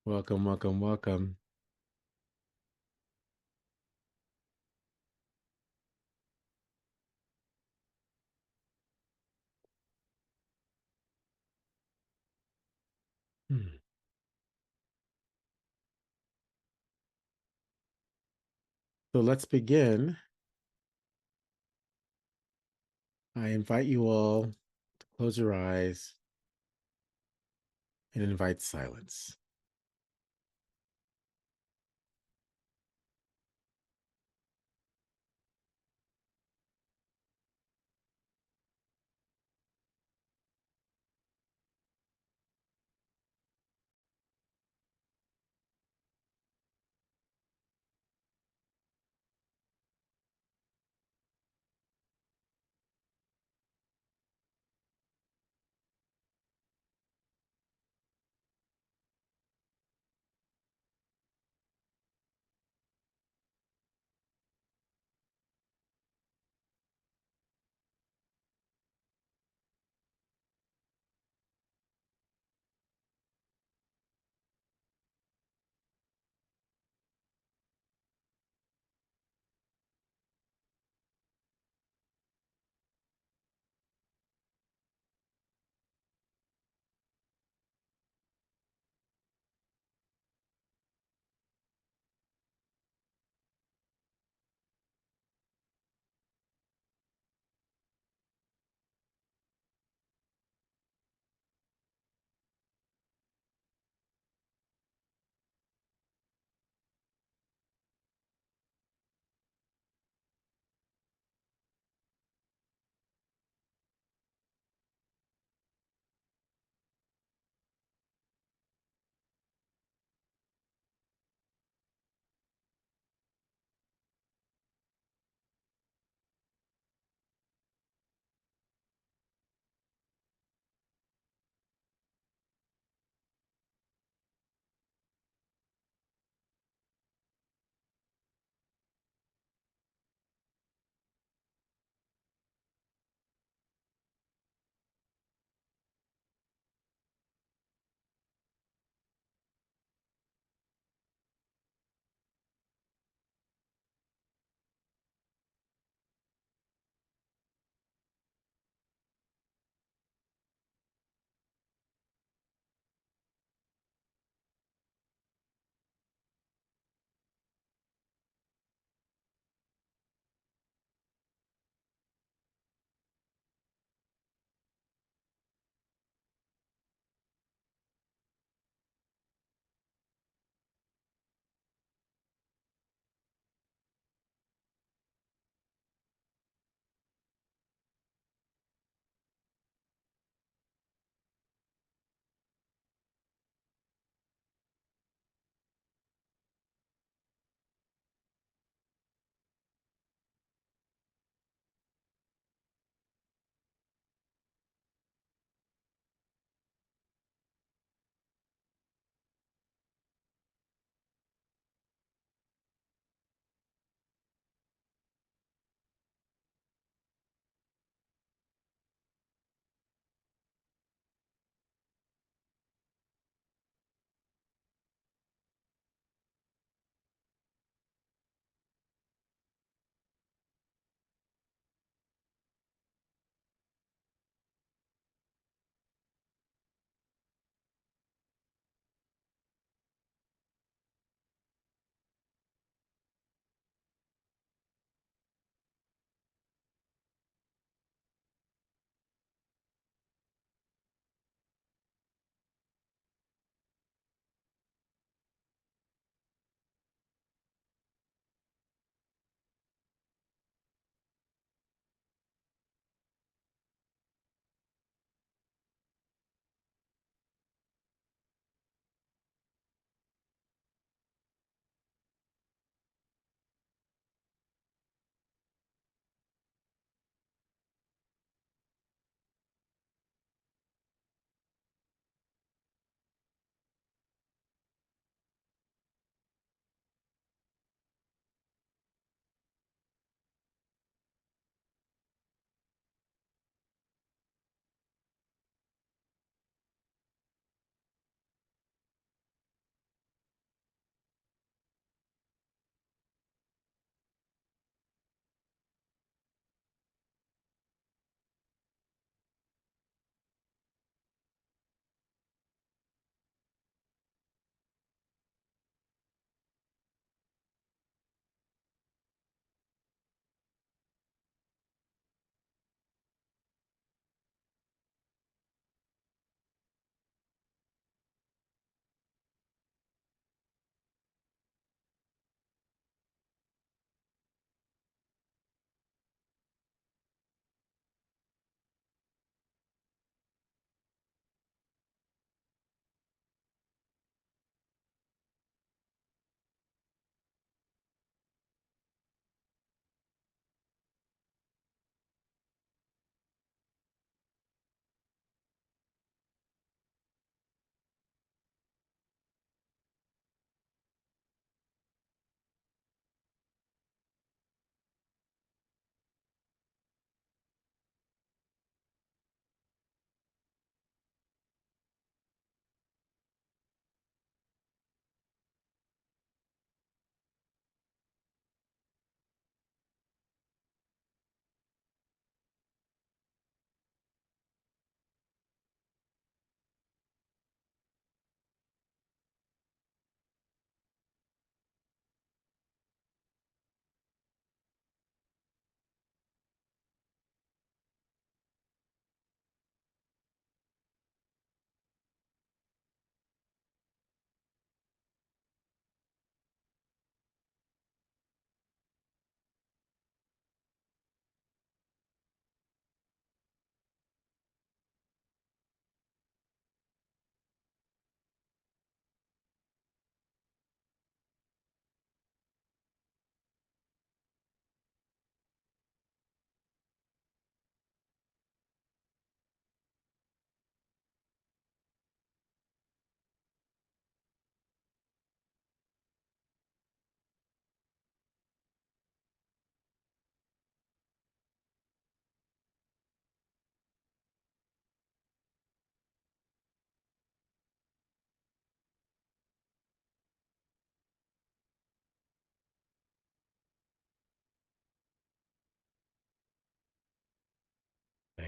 Welcome, welcome, welcome. Hmm. So let's begin. I invite you all to close your eyes and invite silence.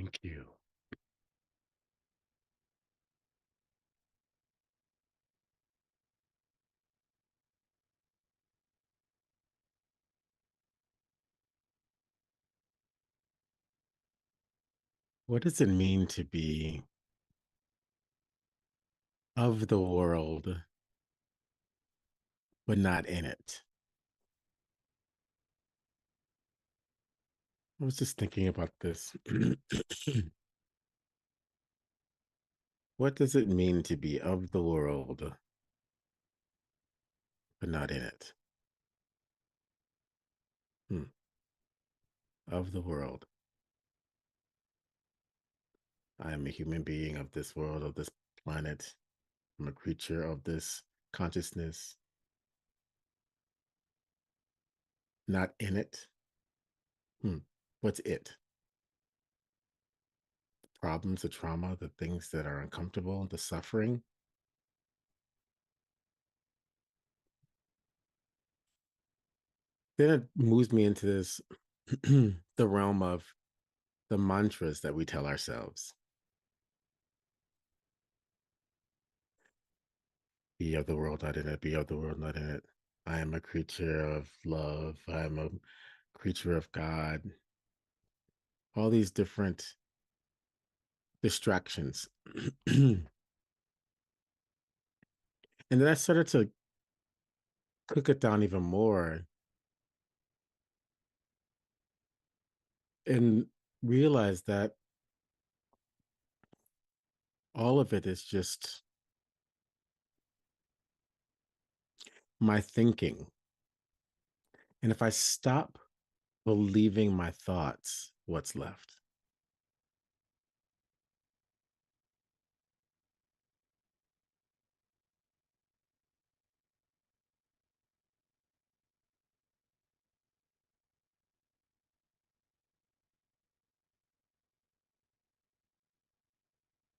Thank you. What does it mean to be of the world, but not in it? I was just thinking about this. What does it mean to be of the world, but not in it? Hmm. Of the world. I am a human being of this world, of this planet. I'm a creature of this consciousness, not in it. Hmm. What's it? Problems, the trauma, the things that are uncomfortable, the suffering. Then it moves me into this the realm of the mantras that we tell ourselves. Be of the world, not in it. Be of the world, not in it. I am a creature of love. I am a creature of God. All these different distractions. And then I started to cook it down even more and realize that all of it is just my thinking. And if I stop believing my thoughts, what's left?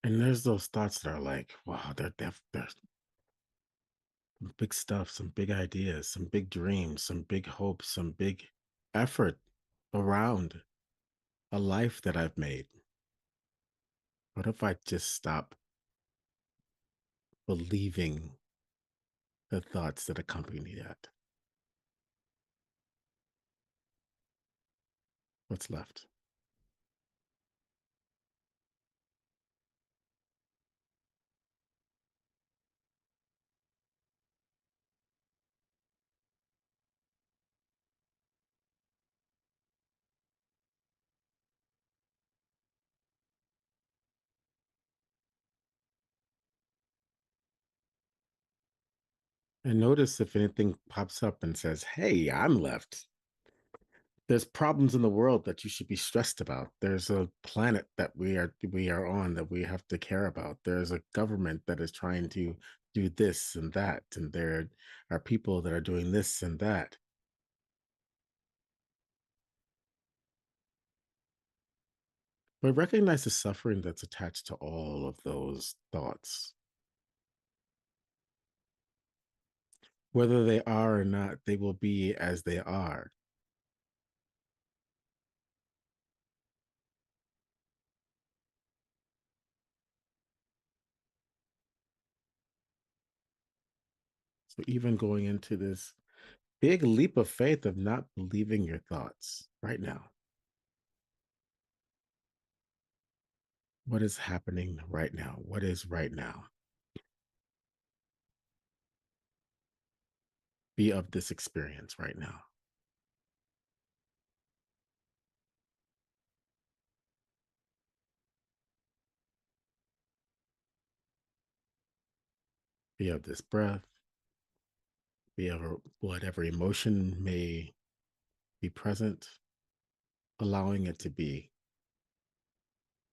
And there's those thoughts that are like, wow, they're some big stuff, some big ideas, some big dreams, some big hopes, some big effort around a life that I've made. What if I just stop believing the thoughts that accompany that? What's left? And notice if anything pops up and says, hey, I'm left. There's problems in the world that you should be stressed about. There's a planet that we are on that we have to care about. There's a government that is trying to do this and that, and there are people that are doing this and that. But recognize the suffering that's attached to all of those thoughts. Whether they are or not, they will be as they are. So even going into this big leap of faith of not believing your thoughts right now. What is happening right now? What is right now? Be of this experience right now. Be of this breath. Be of whatever emotion may be present, allowing it to be,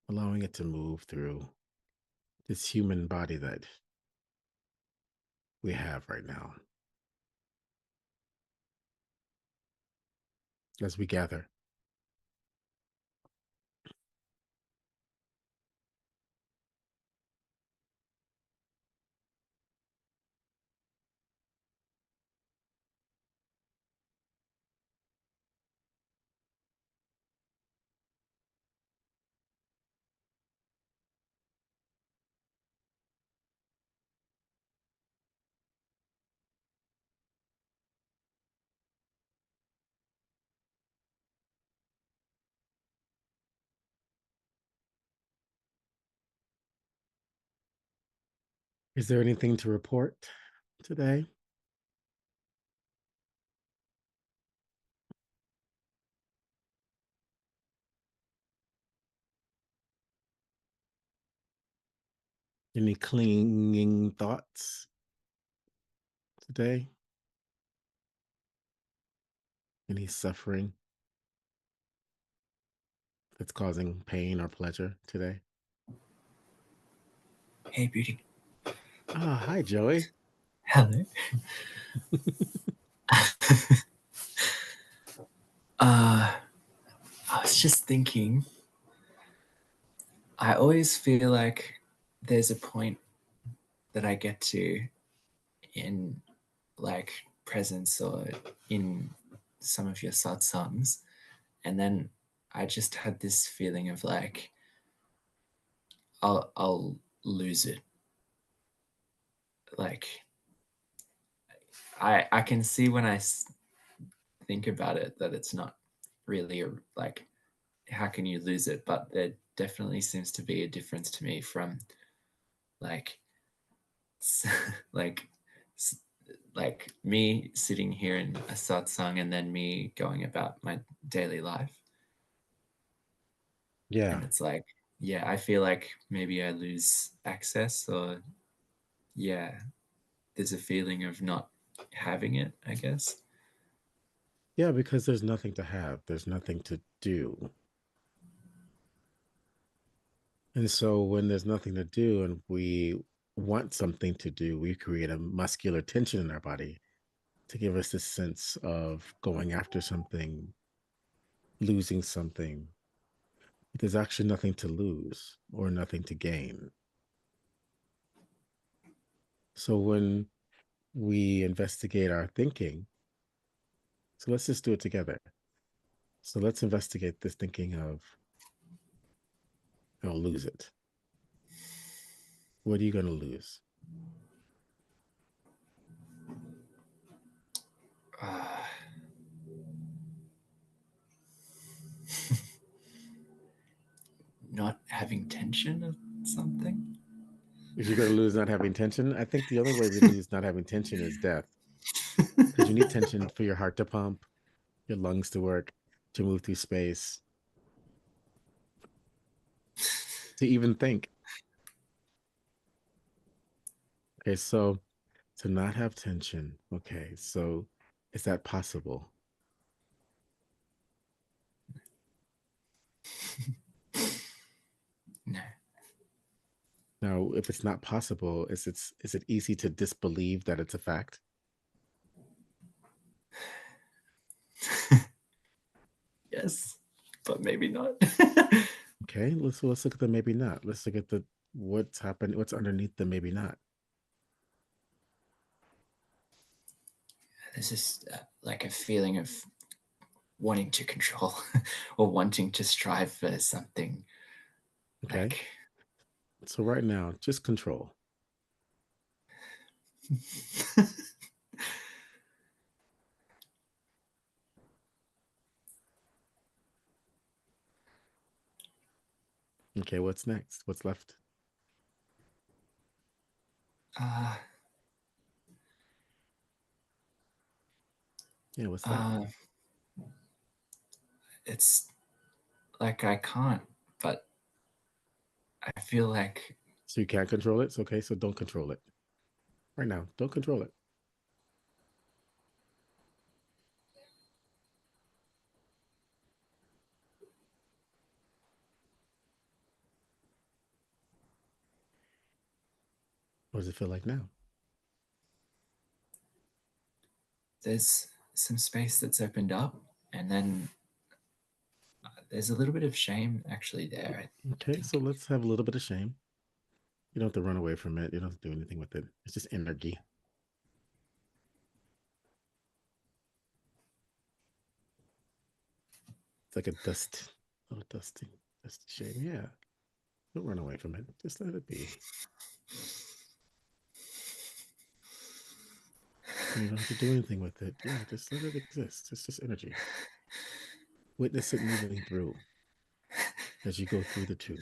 allowing it to move through this human body that we have right now as we gather. Is there anything to report today? Any clinging thoughts today? Any suffering that's causing pain or pleasure today? Hey, beauty. Ah, hi, Joey. Hello. uh, I was just thinking, I always feel like there's a point that I get to in like presence or in some of your satsangs, and then I just had this feeling of like I'll lose it. Like I can see when think about it that it's not really like how can you lose it, but there definitely seems to be a difference to me from like like like me sitting here in a satsang and then me going about my daily life. Yeah. And it's like, yeah, I feel like maybe I lose access, or yeah, there's a feeling of not having it, I guess. Yeah, because there's nothing to have, there's nothing to do. And so when there's nothing to do and we want something to do, we create a muscular tension in our body to give us this sense of going after something, losing something. There's actually nothing to lose or nothing to gain. So when we investigate our thinking, so let's just do it together. So let's investigate this thinking of, I'll lose it. What are you going to lose? uh, Not having tension of something. If you're going to lose not having tension, I think the only way we lose not having tension is death. Because you need tension for your heart to pump, your lungs to work, to move through space, to even think. Okay, so to not have tension. Okay, so is that possible? No. Now, if it's not possible, is it easy to disbelieve that it's a fact? Yes, but maybe not. Okay, let's look at the maybe not. Let's look at the what's happened, what's underneath the maybe not. There's just like a feeling of wanting to control or wanting to strive for something Okay, like so right now, just control. Okay, what's next? What's left? uh, Yeah, what's left? uh, it's like I can't, but I feel like So you can't control it. So, okay, so don't control it right now. Don't control it. What does it feel like now? there's some space that's opened up, and then there's a little bit of shame actually there, I Okay, so think. let's have a little bit of shame. You don't have to run away from it. You don't have to do anything with it. It's just energy. It's like a dust, oh, dusty shame. Yeah, don't run away from it. Just let it be. You don't have to do anything with it. Yeah, just let it exist. It's just energy. Witness it moving through as you go through the tube.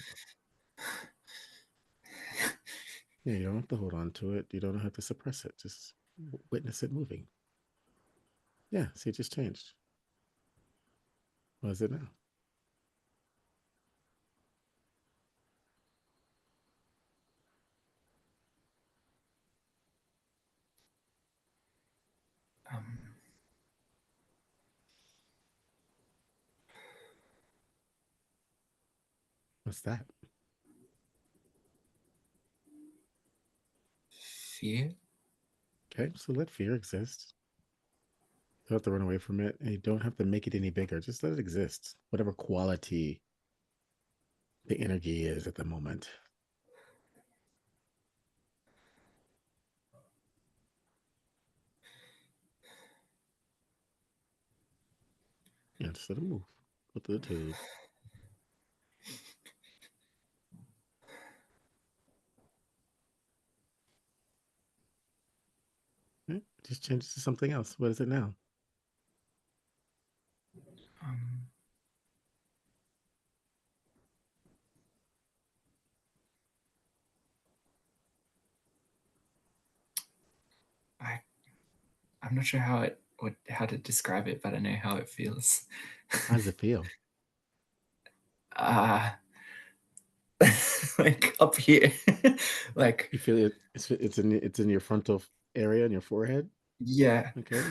Yeah, you don't have to hold on to it. You don't have to suppress it. Just witness it moving. Yeah, see, it just changed. What is it now? Um, What's that? Fear. Okay, so let fear exist. You don't have to run away from it, and you don't have to make it any bigger. Just let it exist. Whatever quality the energy is at the moment. Yeah, just let it move. Go through the tube. Yeah, just change it to something else. What is it now? Um, I I'm not sure how to describe it, but I know how it feels. How does it feel? Ah, like up here, like You feel it? It's in your frontal area in your forehead. yeah. Okay,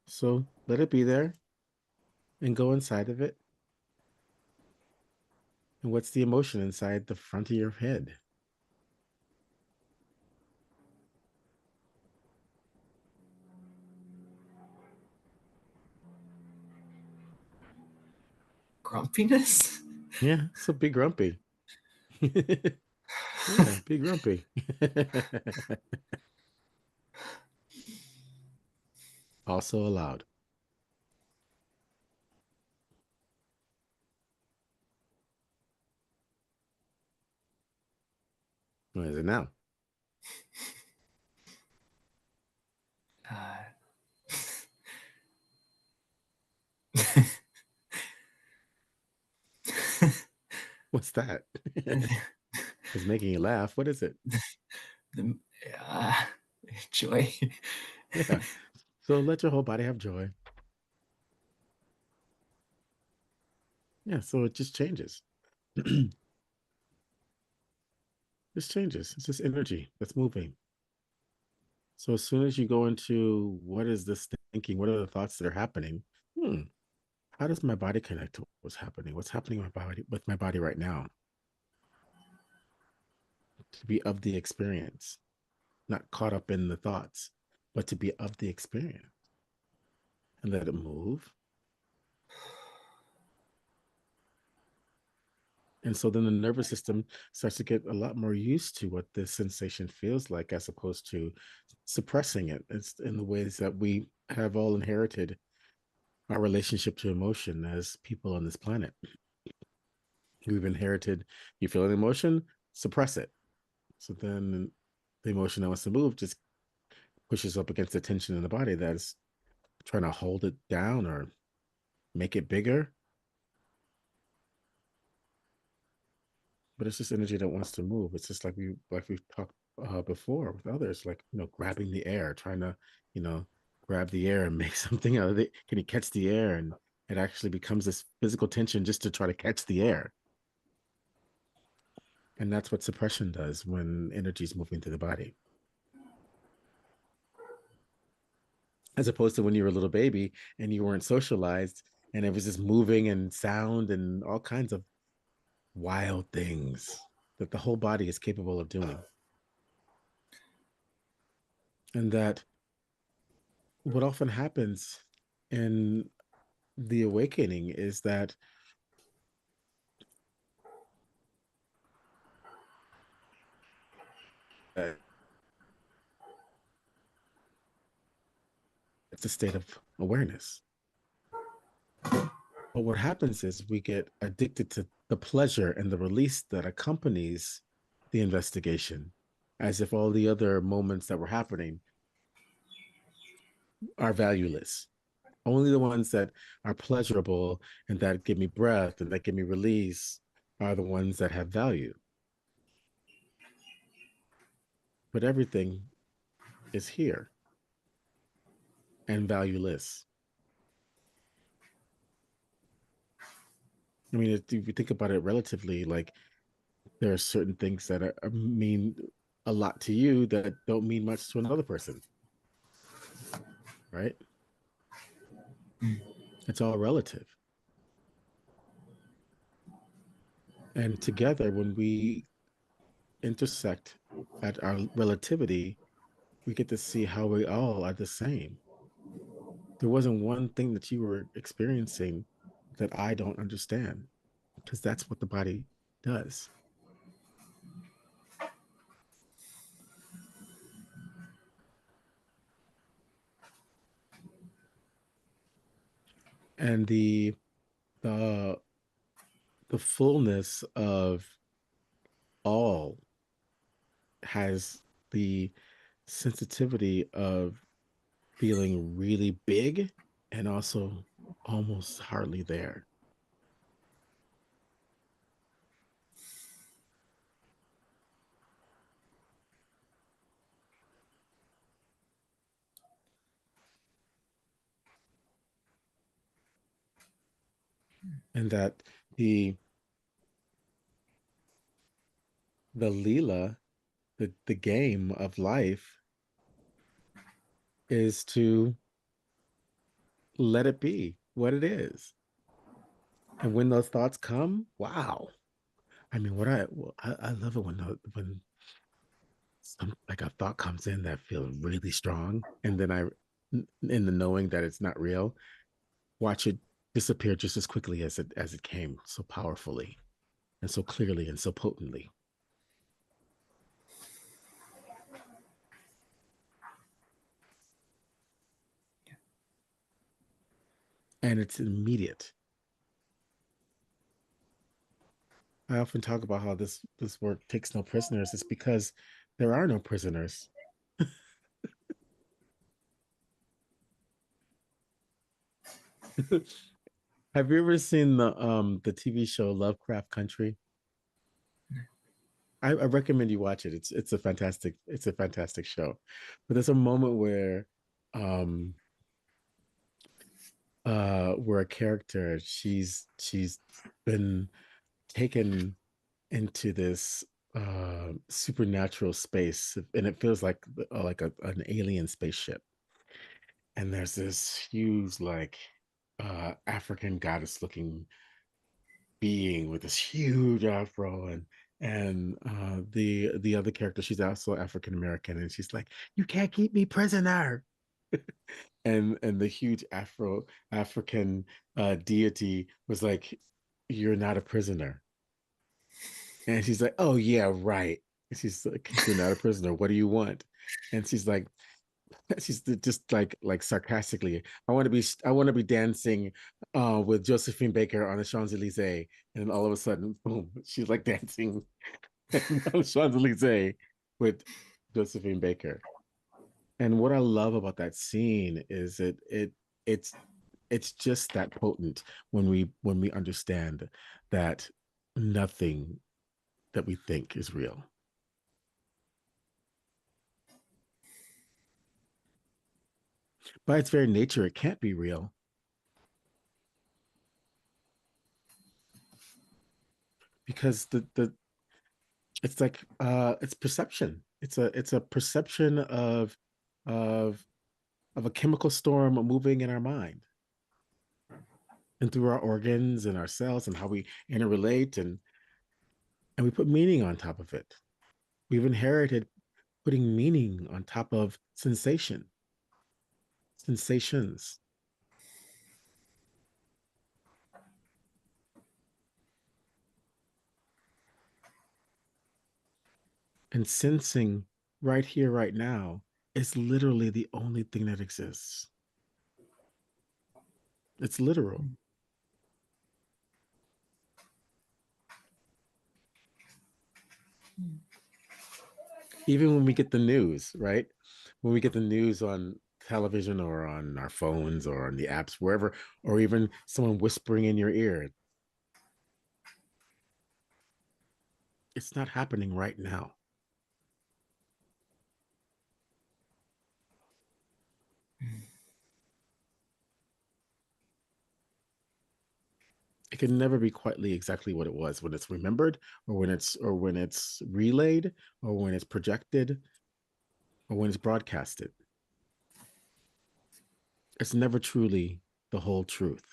so let it be there and go inside of it. And what's the emotion inside the front of your head? Grumpiness. Yeah, so be grumpy. Yeah, be grumpy. Also allowed. What is it now? Uh, What's that? It's making you laugh. What is it? the uh, joy. Yeah. So let your whole body have joy. Yeah. So it just changes. Just changes. It's just energy that's moving. So as soon as you go into what is this thinking? What are the thoughts that are happening? Hmm. How does my body connect to what's happening? What's happening with my body right now? To be of the experience, not caught up in the thoughts, but to be of the experience and let it move. And so then the nervous system starts to get a lot more used to what this sensation feels like as opposed to suppressing it. It's in the ways that we have all inherited our relationship to emotion as people on this planet. We've inherited, you feel an emotion, suppress it. So then the emotion that wants to move just pushes up against the tension in the body that's trying to hold it down or make it bigger. But it's just energy that wants to move. It's just like we've talked before with others, like grabbing the air, trying to you know grab the air and make something out of it. Can you catch the air? And it actually becomes this physical tension just to try to catch the air. And that's what suppression does when energy is moving through the body, as opposed to when you were a little baby and you weren't socialized and it was just moving and sound and all kinds of wild things that the whole body is capable of doing. And that what often happens in the awakening is that it's a state of awareness. But what happens is we get addicted to the pleasure and the release that accompanies the investigation, as if all the other moments that were happening are valueless. Only the ones that are pleasurable and that give me breath and that give me release are the ones that have value. but everything is here and valueless. I mean, if you think about it relatively, like there are certain things that mean a lot to you that don't mean much to another person, right? It's all relative. And together, when we intersect at our relativity, we get to see how we all are the same. There wasn't one thing that you were experiencing that I don't understand, because that's what the body does. And the the fullness of all has the sensitivity of feeling really big and also almost hardly there. And that the the Leela, the game of life is to let it be what it is. And when those thoughts come, wow. I mean, I love it when some like a thought comes in that feels really strong, and then in the knowing that it's not real, watch it disappear just as quickly as it came, so powerfully and so clearly and so potently. And it's immediate. I often talk about how this work takes no prisoners. It's because there are no prisoners. Have you ever seen the TV show Lovecraft Country? I recommend you watch it. It's a fantastic show. But there's a moment um where a character she's been taken into this supernatural space, and it feels like an alien spaceship. And there's this huge like African goddess looking being with this huge afro, and the other character, she's also African American, and she's like, you can't keep me prisoner. And the huge African deity was like, you're not a prisoner. And she's like, oh yeah, right. And she's like, you're not a prisoner, what do you want? And she's like, she's just like sarcastically, I want to be dancing with Josephine Baker on the Champs-Elysees. And then all of a sudden, boom, she's like dancing on the Champs-Elysees with Josephine Baker. And what I love about that scene is it's it's just that potent when we understand that nothing that we think is real. By its very nature, it can't be real, because the it's like it's perception. It's a perception of of a chemical storm moving in our mind and through our organs and our cells and how we interrelate, and we put meaning on top of it. We've inherited putting meaning on top of sensations, and sensing right here, right now is literally the only thing that exists. It's literal. Even when we get the news, right? When we get the news on television or on our phones or on the apps, wherever, or even someone whispering in your ear, it's not happening right now. can never be quietly exactly what it was when it's remembered, or when it's relayed, or when it's projected, or when it's broadcasted. It's never truly the whole truth.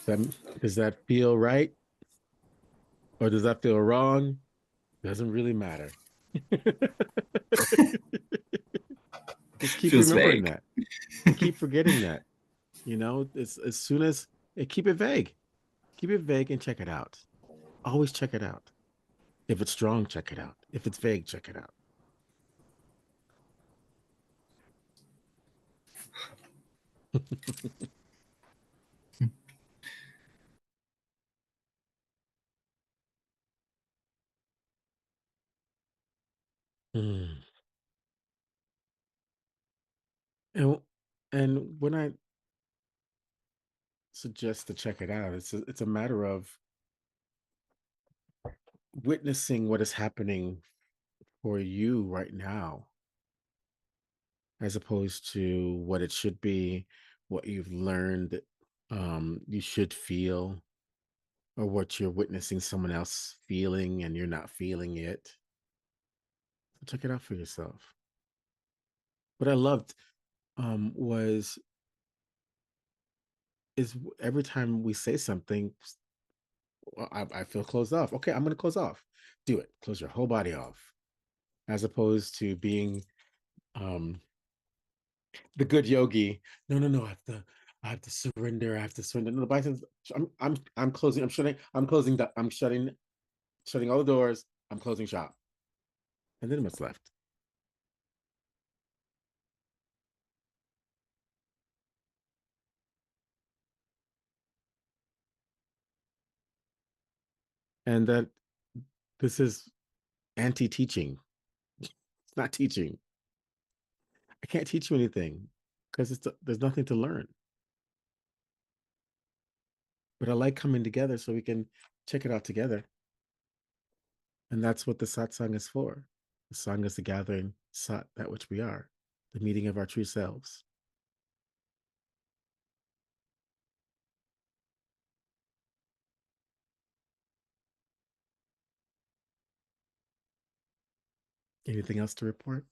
Thank you. Does that feel right, or does that feel wrong? Doesn't really matter. Just keep Feels remembering vague. that, and keep forgetting that. It's as soon as keep it vague. Keep it vague and check it out. Always check it out. If it's strong, check it out. If it's vague, check it out. Mm. And and when I suggest to check it out, it's a matter of witnessing what is happening for you right now, as opposed to what it should be, what you've learned you should feel, or what you're witnessing someone else feeling and you're not feeling it. So check it out for yourself. What I loved was is every time we say something, well, I feel closed off. Okay, I'm going to close off. Do it. Close your whole body off, as opposed to being um, the good yogi. No, no, no. I have to surrender. I have to surrender. No, the body says, I'm closing. I'm shutting. I'm closing. I'm shutting all the doors. I'm closing shop. And then what's left? And that this is anti-teaching. It's not teaching. I can't teach you anything because there's nothing to learn. But I like coming together so we can check it out together. And that's what the satsang is for. The song is the gathering, sat, that which we are, the meeting of our true selves. Anything else to report?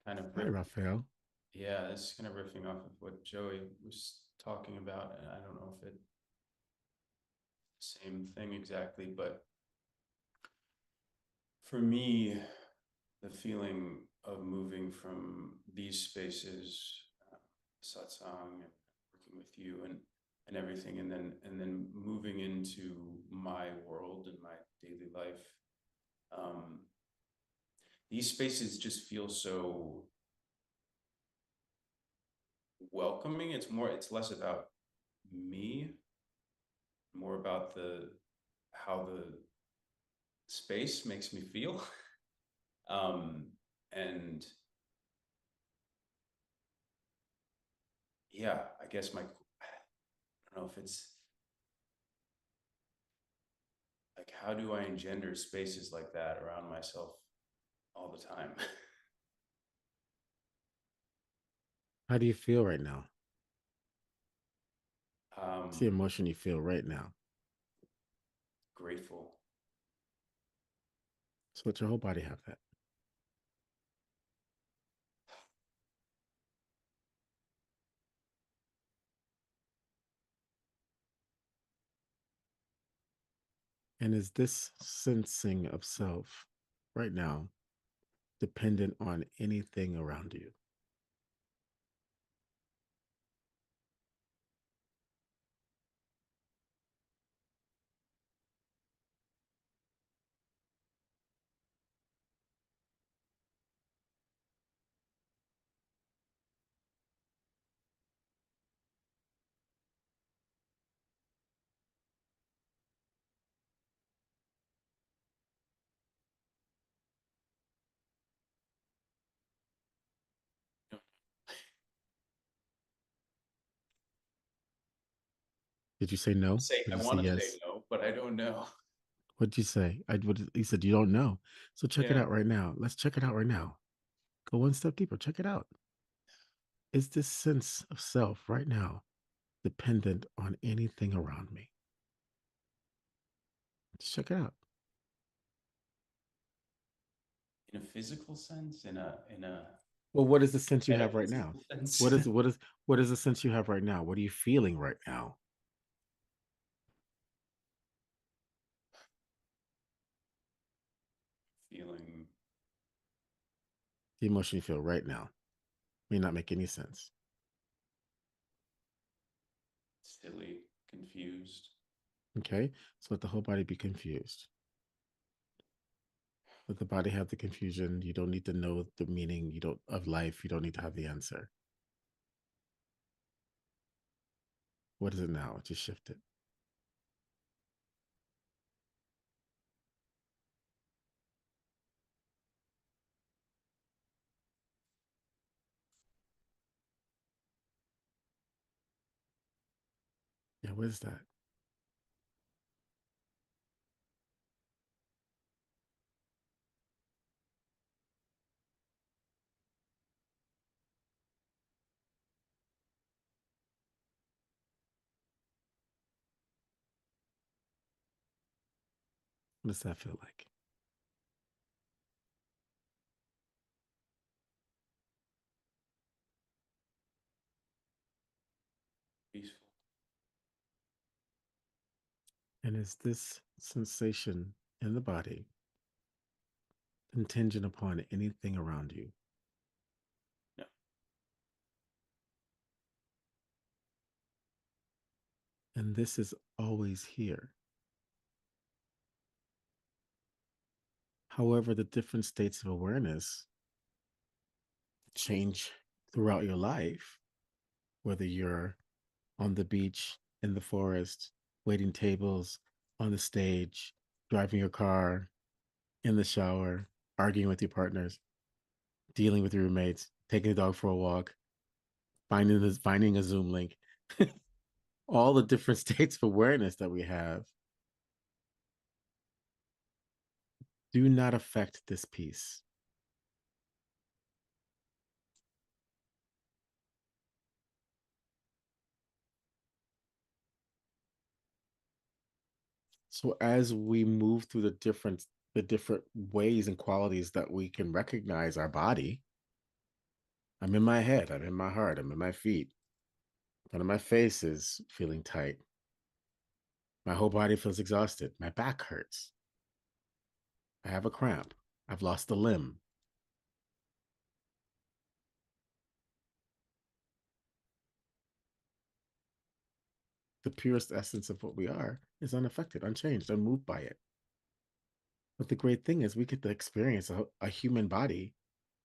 kind of Hi, riff. Raphael. Yeah, it's kind of riffing off of what Joey was talking about, and I don't know if it same thing exactly, but for me, the feeling of moving from these spaces, satsang, and working with you, and everything, and then moving into my world and my daily life. Um, these spaces just feel so welcoming. It's less about me, more about the how the space makes me feel. um and yeah, I guess I don't know if it's like, how do I engender spaces like that around myself all the time? How do you feel right now? What's the um emotion you feel right now? Grateful. So let your whole body have that. And is this sensing of self right now dependent on anything around you? Did you say no? Did I you say want to say yes? no, but I don't know. What did you say? You said you don't know. So check it Yeah. out right now. Let's check it out right now. Go one step deeper. Check it out. Is this sense of self right now dependent on anything around me? Just check it out. In a physical sense, in a Well, what is the sense you have right now? metaphysical sense. What is the sense you have right now? What are you feeling right now? Feeling The emotion you feel right now may not make any sense. silly, confused. Okay, so let the whole body be confused. Let the body have the confusion. You don't need to know the meaning. You don't of life. You don't need to have the answer. What is it now? Just shift it. Yeah, what is that? What does that feel like? Peaceful. And is this sensation in the body contingent upon anything around you? No. And this is always here. However, the different states of awareness change throughout your life, whether you're on the beach, in the forest, waiting tables, on the stage, driving your car, in the shower, arguing with your partners, dealing with your roommates, taking the dog for a walk, finding a Zoom link, all the different states of awareness that we have do not affect this piece. So as we move through the different ways and qualities that we can recognize our body, I'm in my head, I'm in my heart, I'm in my feet. One of my face is feeling tight. My whole body feels exhausted. My back hurts. I have a cramp. I've lost a limb. The purest essence of what we are is unaffected, unchanged, unmoved by it. But the great thing is we get to experience a human body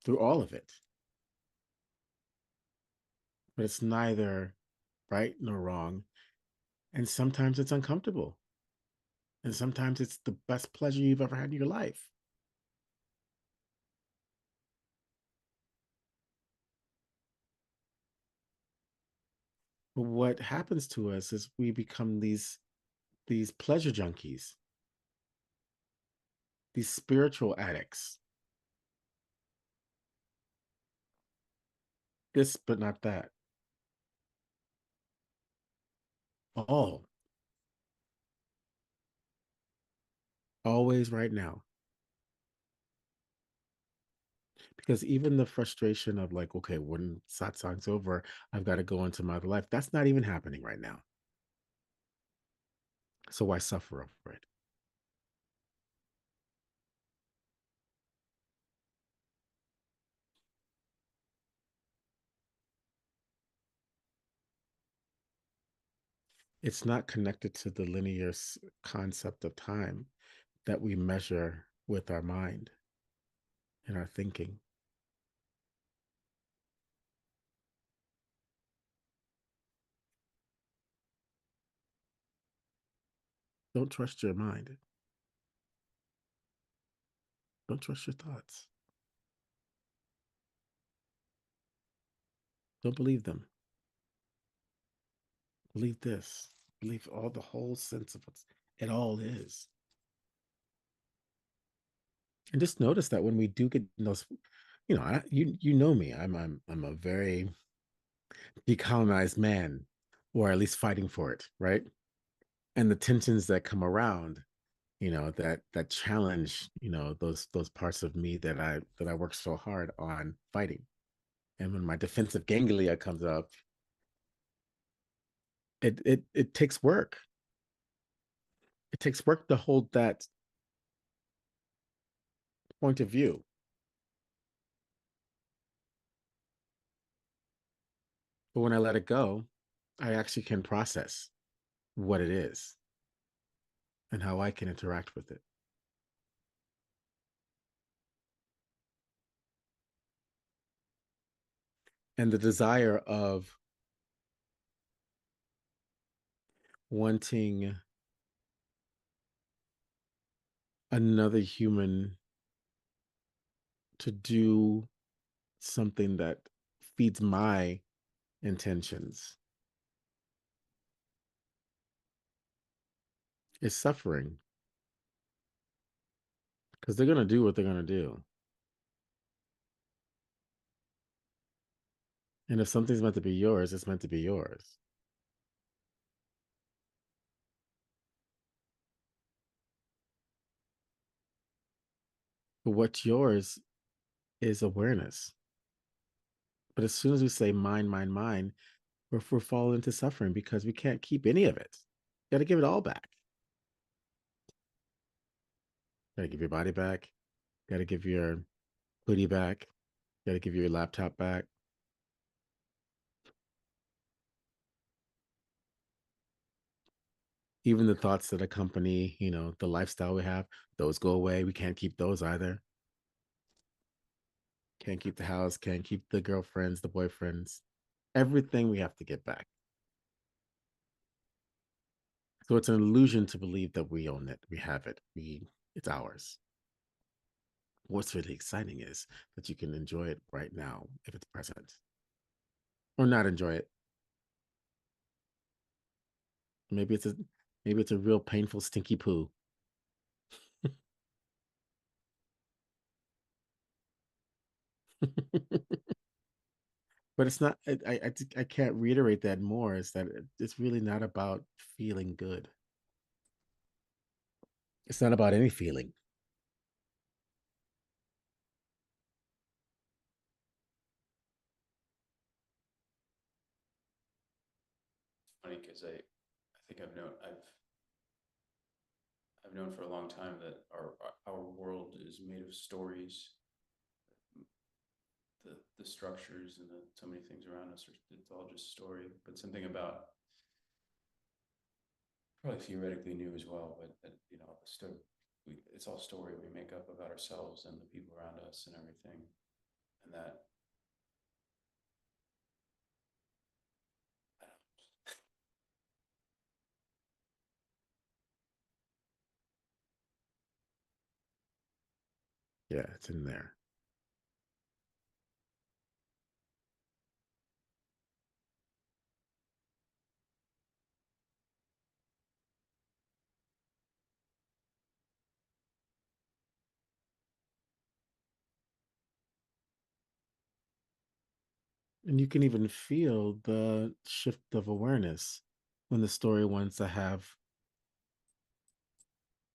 through all of it. But it's neither right nor wrong. And sometimes it's uncomfortable. And sometimes it's the best pleasure you've ever had in your life. But what happens to us is we become these pleasure junkies, these spiritual addicts. This, but not that. All, always right now. Because even the frustration of like, okay, when satsang's over, I've got to go into my other life. That's not even happening right now. So why suffer over it? It's not connected to the linear concept of time that we measure with our mind and our thinking. Don't trust your mind. Don't trust your thoughts. Don't believe them. Believe this. believe all the whole sense of what it all is. And just notice that when we do get in those, you know me, I'm a very decolonized man, or at least fighting for it, right? And the tensions that come around, that challenge, those parts of me that I work so hard on fighting. And when my defensive ganglia comes up, it takes work. It takes work to hold that point of view. But when I let it go, I actually can process what it is and how I can interact with it. And the desire of wanting another human to do something that feeds my intentions is suffering, because they're going to do what they're going to do. And if something's meant to be yours, it's meant to be yours. But what's yours is awareness. But as soon as we say mine, we're falling into suffering because we can't keep any of it. You got to give it all back. Got to give your body back. Got to give your hoodie back. Got to give your laptop back. Even the thoughts that accompany, the lifestyle we have, those go away. We can't keep those either. Can't keep the house, can't keep the girlfriends, the boyfriends. Everything we have to get back. So it's an illusion to believe that we own it, we have it, it's ours. What's really exciting is that you can enjoy it right now if it's present, or not enjoy it. Maybe it's a real painful stinky poo. But it's not. I can't reiterate that more. Is that it's really not about feeling good. It's not about any feeling. Funny because I think I've known for a long time that our world is made of stories. The structures and so many things around us it's all just story. But something about, probably theoretically new as well, but it's all story we make up about ourselves and the people around us and everything, and that Yeah, it's in there. And you can even feel the shift of awareness when the story wants to have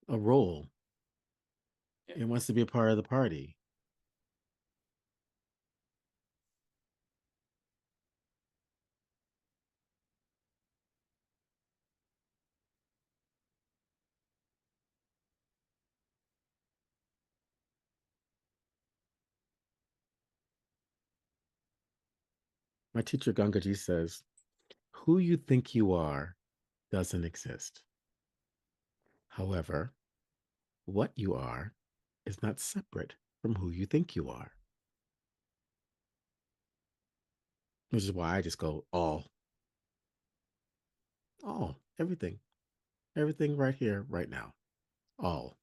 a role. yeah. It wants to be a part of the party. My teacher Gangaji says, who you think you are doesn't exist. However, what you are is not separate from who you think you are. Which is why I just go all, everything right here, right now, all.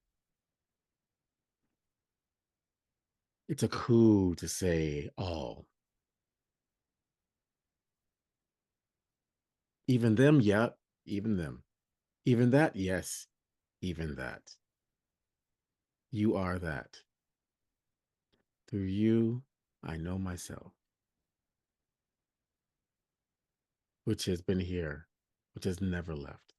It's a coup to say all. Even them, yeah, even them. Even that, yes, even that. You are that. Through you, I know myself, which has been here, which has never left.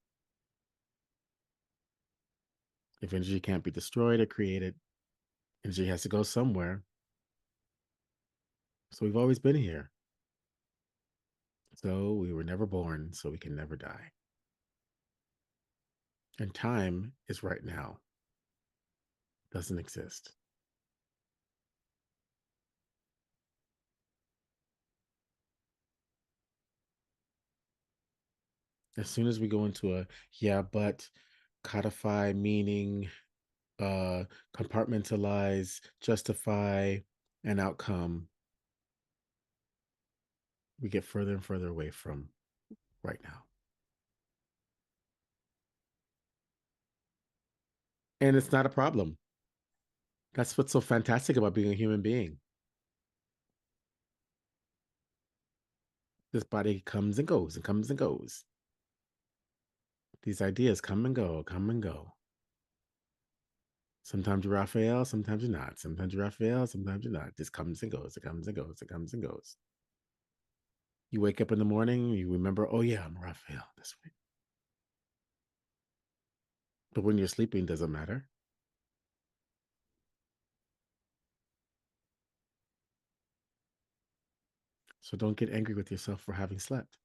If energy can't be destroyed or created, energy has to go somewhere. So we've always been here. So we were never born, so we can never die. And time is right now, doesn't exist. As soon as we go into a yeah, but codify meaning, compartmentalize, justify an outcome, we get further and further away from right now. And it's not a problem. That's what's so fantastic about being a human being. This body comes and goes and comes and goes. These ideas come and go, come and go. Sometimes you're Raphael, sometimes you're not. Sometimes you're Raphael, sometimes you're not. It just comes and goes, it comes and goes, it comes and goes. You wake up in the morning, you remember, oh yeah, I'm Raphael this week. But when you're sleeping, doesn't matter. So don't get angry with yourself for having slept.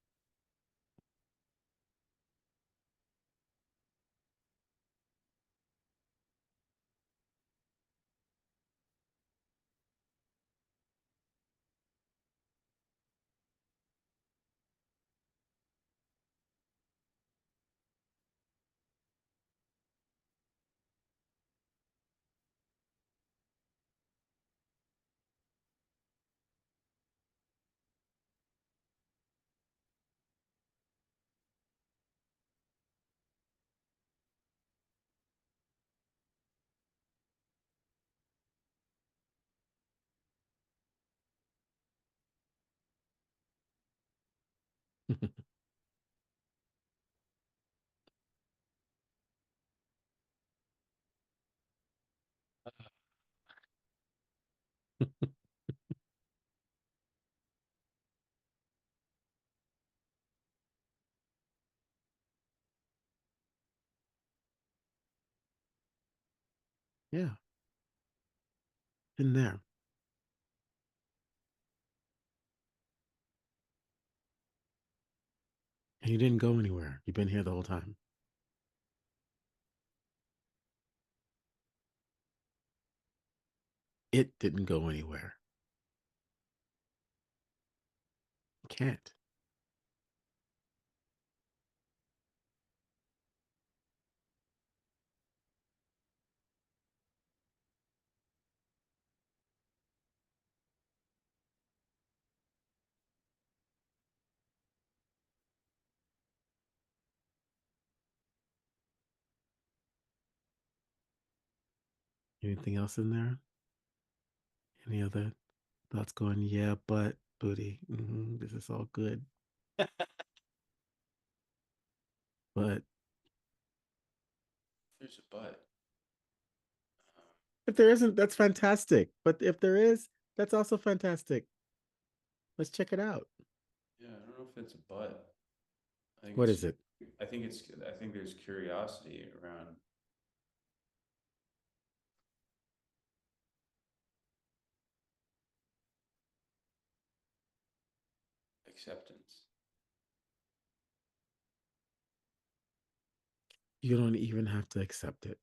Yeah, been there. And you didn't go anywhere. You've been here the whole time. It didn't go anywhere. Can't. Anything else in there? Any other thoughts going, yeah, but booty, this is all good. But There's a but. if there isn't, that's fantastic. But if there is, that's also fantastic. Let's check it out. Yeah, I don't know if it's a but. I think What it's is it? I think there's curiosity around acceptance. You don't even have to accept it.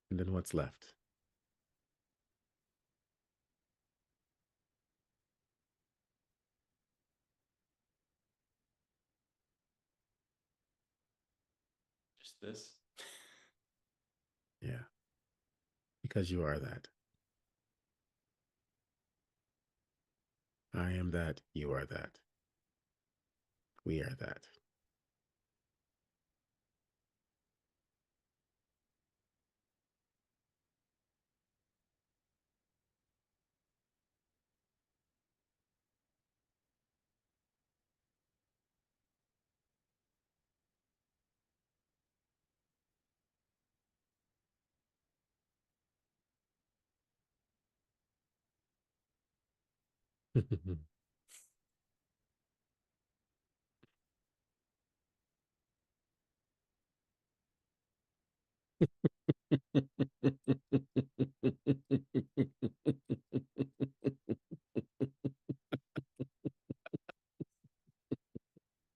And then what's left? Just this. Yeah. because you are that. I am that. You are that. We are that.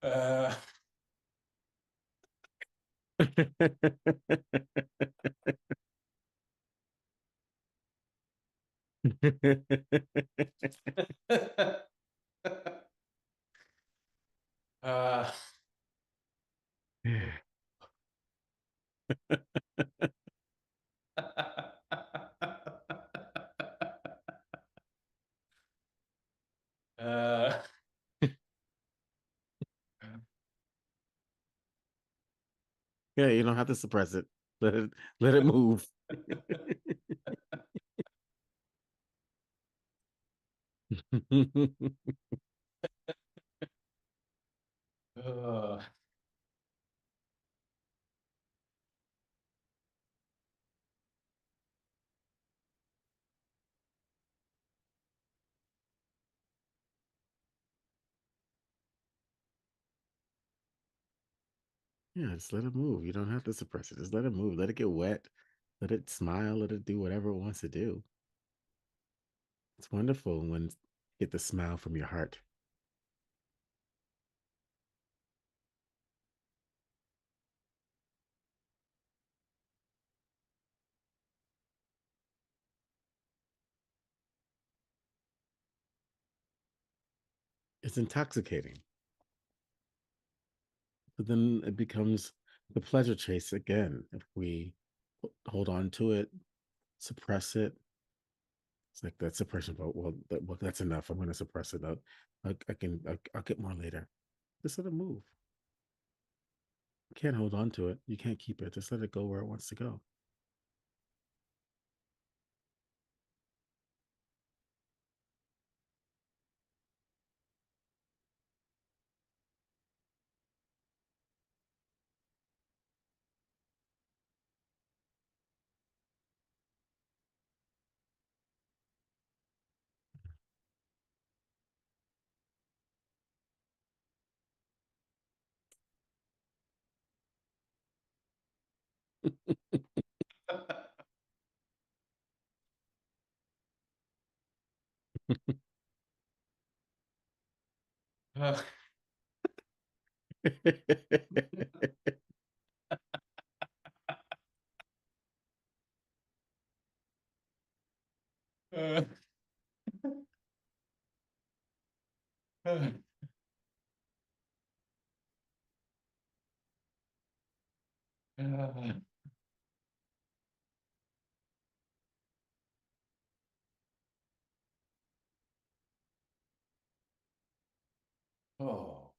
Uh, uh, uh, Yeah, you don't have to suppress it. Let it move. uh, Yeah, just let it move. You don't have to suppress it. Just let it move. Let it get wet. Let it smile. Let it do whatever it wants to do. It's wonderful when you get the smile from your heart. It's intoxicating. But then it becomes the pleasure chase again. If we hold on to it, suppress it, it's like that suppression. But well, that's enough. I'm going to suppress it. I'll get more later. Just let it move. You can't hold on to it. You can't keep it. Just let it go where it wants to go. uh, uh, uh, uh, oh,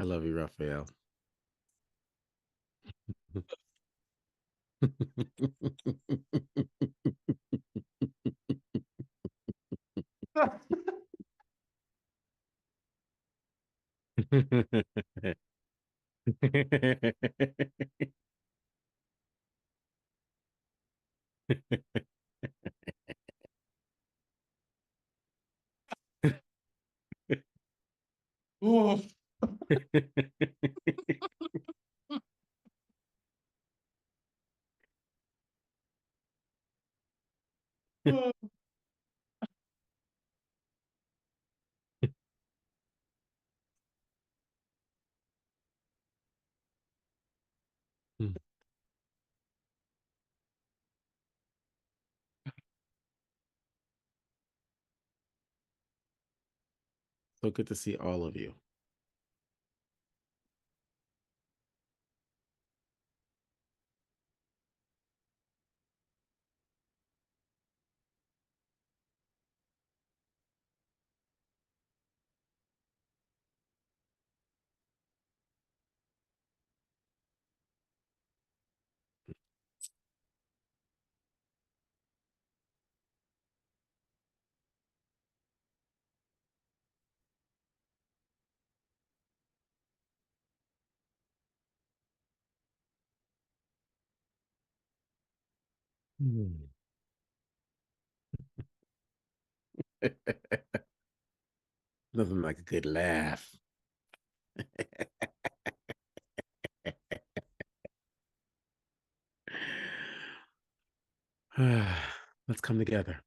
I love you, Raphael. oh, oh, So good to see all of you. Hmm. Nothing like a good laugh. Let's come together.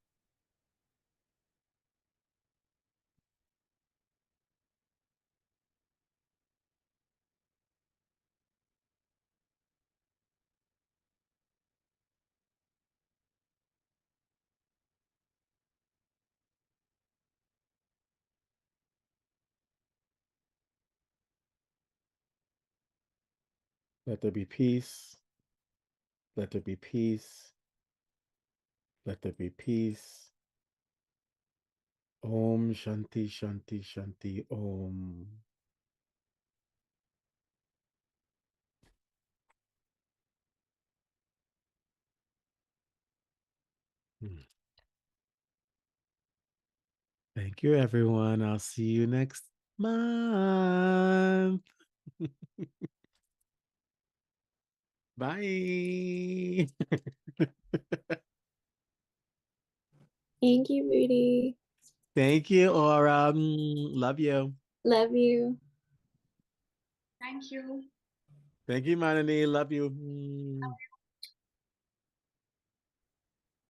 Let there be peace. Let there be peace. Let there be peace. Om Shanti Shanti Shanti Om. Hmm. Thank you, everyone. I'll see you next month. Bye. Thank you, Rudy. Thank you, Aura. Love you. Love you. Thank you. Thank you, Manani. Love you.